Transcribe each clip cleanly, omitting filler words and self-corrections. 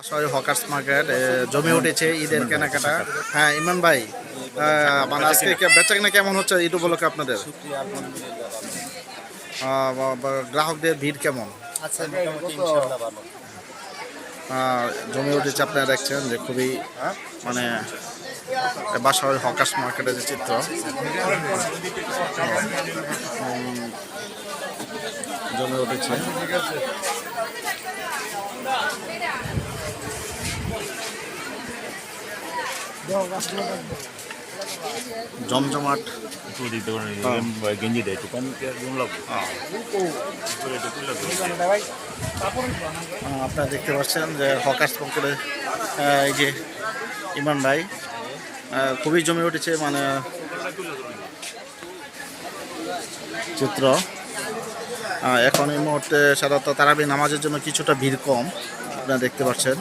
Sorry hawkers market জমে উঠেছে ঈদের কেনাকাটা। হ্যাঁ ইমরান ভাই, মানে আজকে বেচাকেনা কেমন হচ্ছে ঈদ উপলক্ষে আপনাদের? গ্রাহকদের ভিড় কেমন? জমে উঠেছে, আপনারা দেখছেন যে খুবই মানে বাসাবাড়ি হকার্স মার্কেটের যে চিত্র জমে উঠেছে। জমজমাট গেঞ্জি দেয় একটু কম আপনারা দেখতে পাচ্ছেন যে হকার্স মার্কেটে এই যে ইমরান ভাই খুবই জমে উঠেছে মানে চিত্র। এখন এই মুহূর্তে সাধারণত তারাবি নামাজের জন্য কিছুটা ভিড় কম আপনারা দেখতে পাচ্ছেন।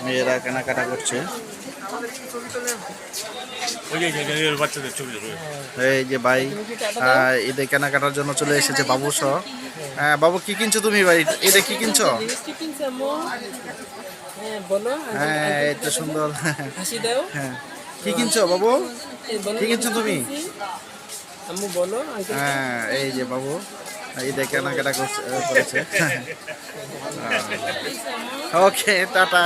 মেয়েরা কেনাকাটা করছে। এই যে ভাই ঈদে কেনাকাটার জন্য চলে এসেছে বাবু সহ। বাবু কি কিনছো তুমি ভাই? ঈদে কি কিনছো? হ্যাঁ এটা সুন্দর। হ্যাঁ কি কিনছো বাবু? কি কিনছো তুমি? হ্যাঁ এই যে বাবু ঈদে কেনাকাটা করেছে। ওকে টাটা।